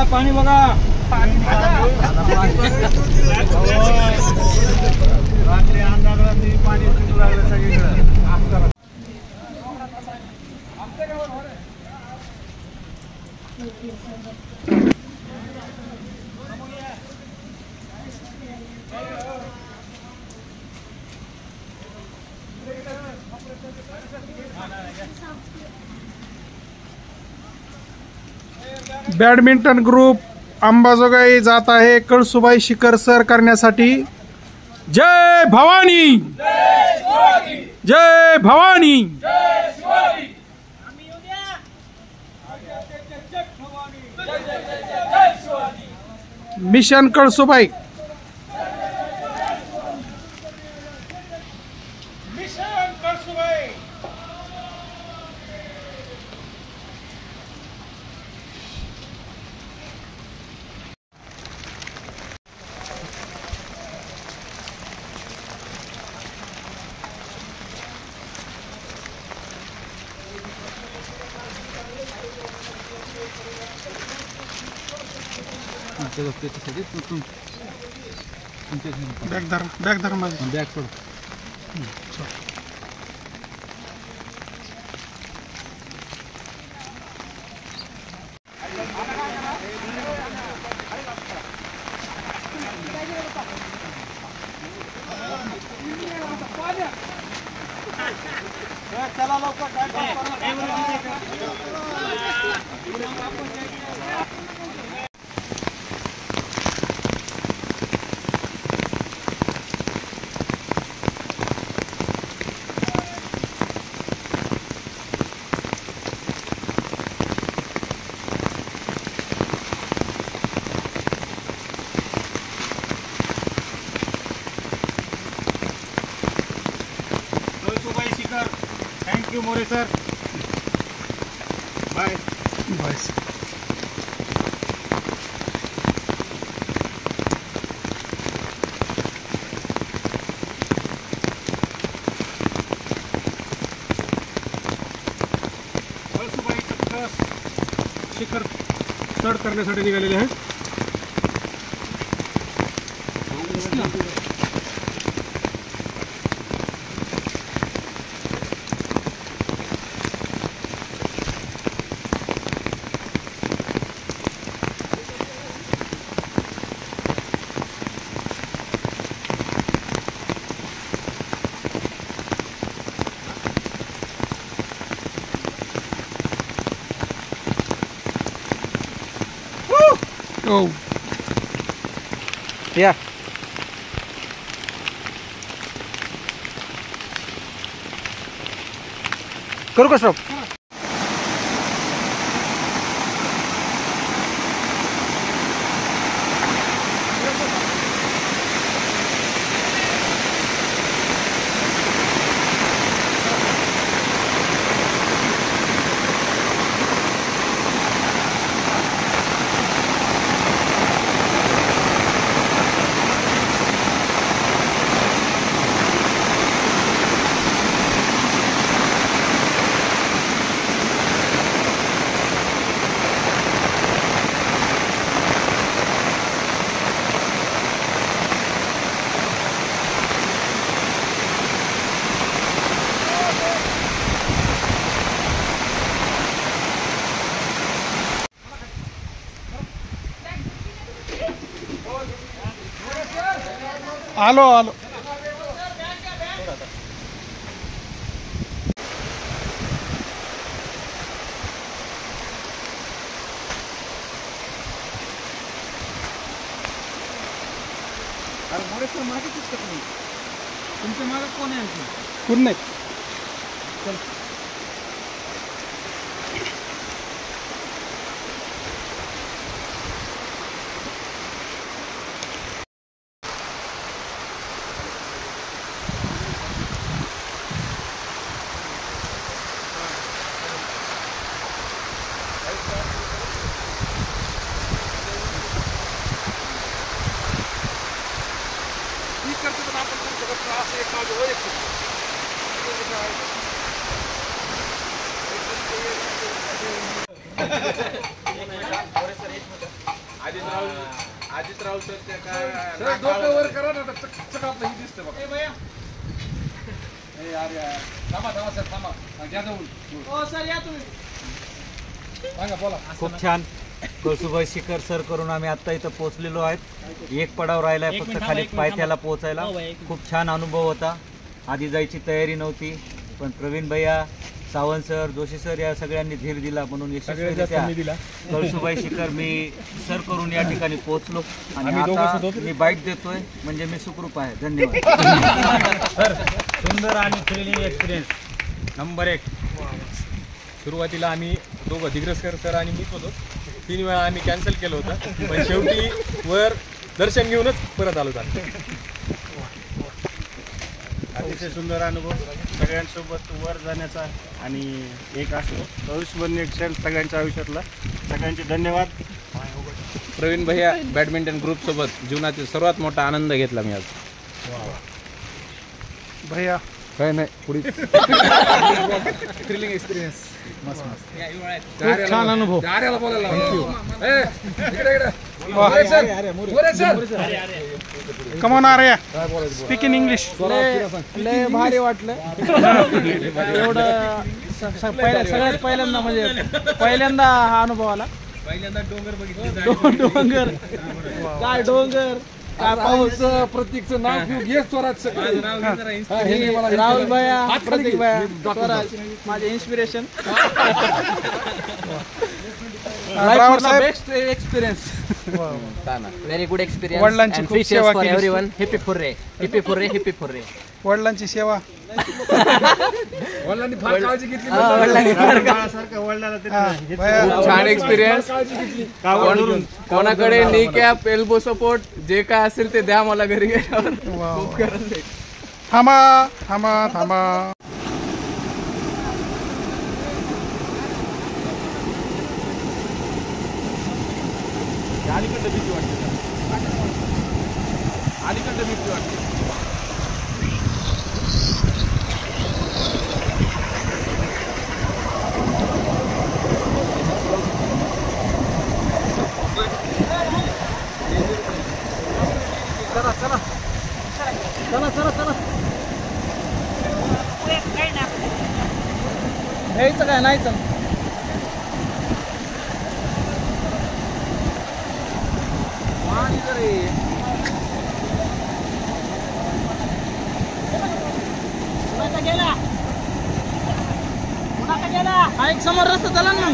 बघा पाणी बघा रात्री अंधारात पाणी पिऊ लागलं सगळीकडे बॅडमिंटन ग्रुप अंबाजोगाई जात आहे कळसुबाई शिखर सर करण्यासाठी। जय भवानी जय Bhavani mission Kalsubai mission Kalsubai. Bag धर माझं बॅग सोड। चला लवकर thank you More sir bye bye. Kalsubai शिखर चढ करण्यासाठी निघालेले आहेत। Oh. Yeah. करू का स्टॉप? आलो आलो। अरे मोरे सर मागे दिसत नाही तुमच्या मागे कोण आहे? कोण नाही। चल अजितराव सरच्या सर डोकं वर करा ना, चक आपलं ही दिसतं बघा. ए यार यार, थांबा सर थांबा, घ्या जाऊन. हो सर, या तुम्ही. सांगा बोला. खूप छान. कळसुबाई शिखर सर करून आम्ही आता इथं पोहोचलेलो आहेत. एक पडाव राहिलाय फक्त खाली पायथ्याला पोहोचायला. खूप छान अनुभव होता. आधी जायची तयारी नव्हती, पण प्रवीण भैया, सावंत सर, जोशी सर या सगळ्यांनी धीर दिला म्हणून यशस्वीरित्या कळसुबाई शिखर मी सर करून या ठिकाणी पोहोचलो. आणि आता मी बाईट देतोय म्हणजे मी सुखरूप आहे. धन्यवाद. सर, सुंदर आणि थ्रिलिंग एक्सपिरियन्स नंबर 1. सुरुवातीला आम्ही दोघं दिग्रसकर सर आणि मीच होतो. 3 वेळा आम्ही कॅन्सल केलं होतं, पण शेवटी वर दर्शन घेऊनच परत आलो होतो. अतिशय सुंदर अनुभव सगळ्यांसोबत वर जाण्याचा आणि एक असतो अविस्मरणीय क्षण सगळ्यांच्या आयुष्यातला. सगळ्यांचे धन्यवाद. प्रवीण भैया बॅडमिंटन ग्रुप सोबत जीवनातील सर्वात मोठा आनंद घेतला मी आज. भैया काय नाही पुढे थ्रिलिंग एक्सपिरियन्स. मस्त खूप छान अनुभव. आर्याला बोलायला इकडे come on Arya, speak in English. लय भारी वाटलं. एवढं सगळ्यात पहिल्यांदा म्हणजे पहिल्यांदा हा अनुभव आला. पहिल्यांदा डोंगर बघितले. डोंगर काय डोंगर काय पाऊस. प्रतीकचं नाव घेऊ घे स्वराज. राहुल भैया, प्रतीक भैया, स्वराज माझे inspiration. Best experience. Very good experience. वडिलांची खूप सेवा केली. Everyone hippie hooray, hippie hooray, hippie hooray. वडिलांची सेवा. वडिलांनी फार काळजी घेतली. छान एक्सपिरियन्स. कोणाकडे नी कॅप, एल्बो सपोर्ट जे काय असेल ते द्या मला घरी गेल्यावर. खूप गरज आहे. थांबा थांबा थांबा. अलीकडं भीती वाटते. अलीकडं भीती वाटते. चला घ्यायचं काय नाही. चल हा एक समोर रस्ता चला ना.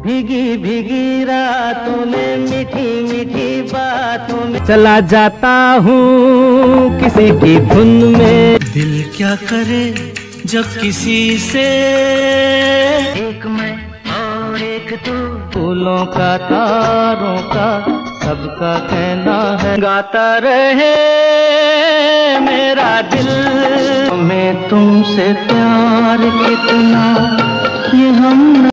भीगी भीगी रातों में मीठी मीठी बातों में चला जाता हूँ किसी की धुन में. दिल क्या करे जब किसी से एक मैं और एक तू. फूलों का तारों का सबका कहना है गाता रहे मेरा दिल. मैं तुमसे प्यार कितना ये हम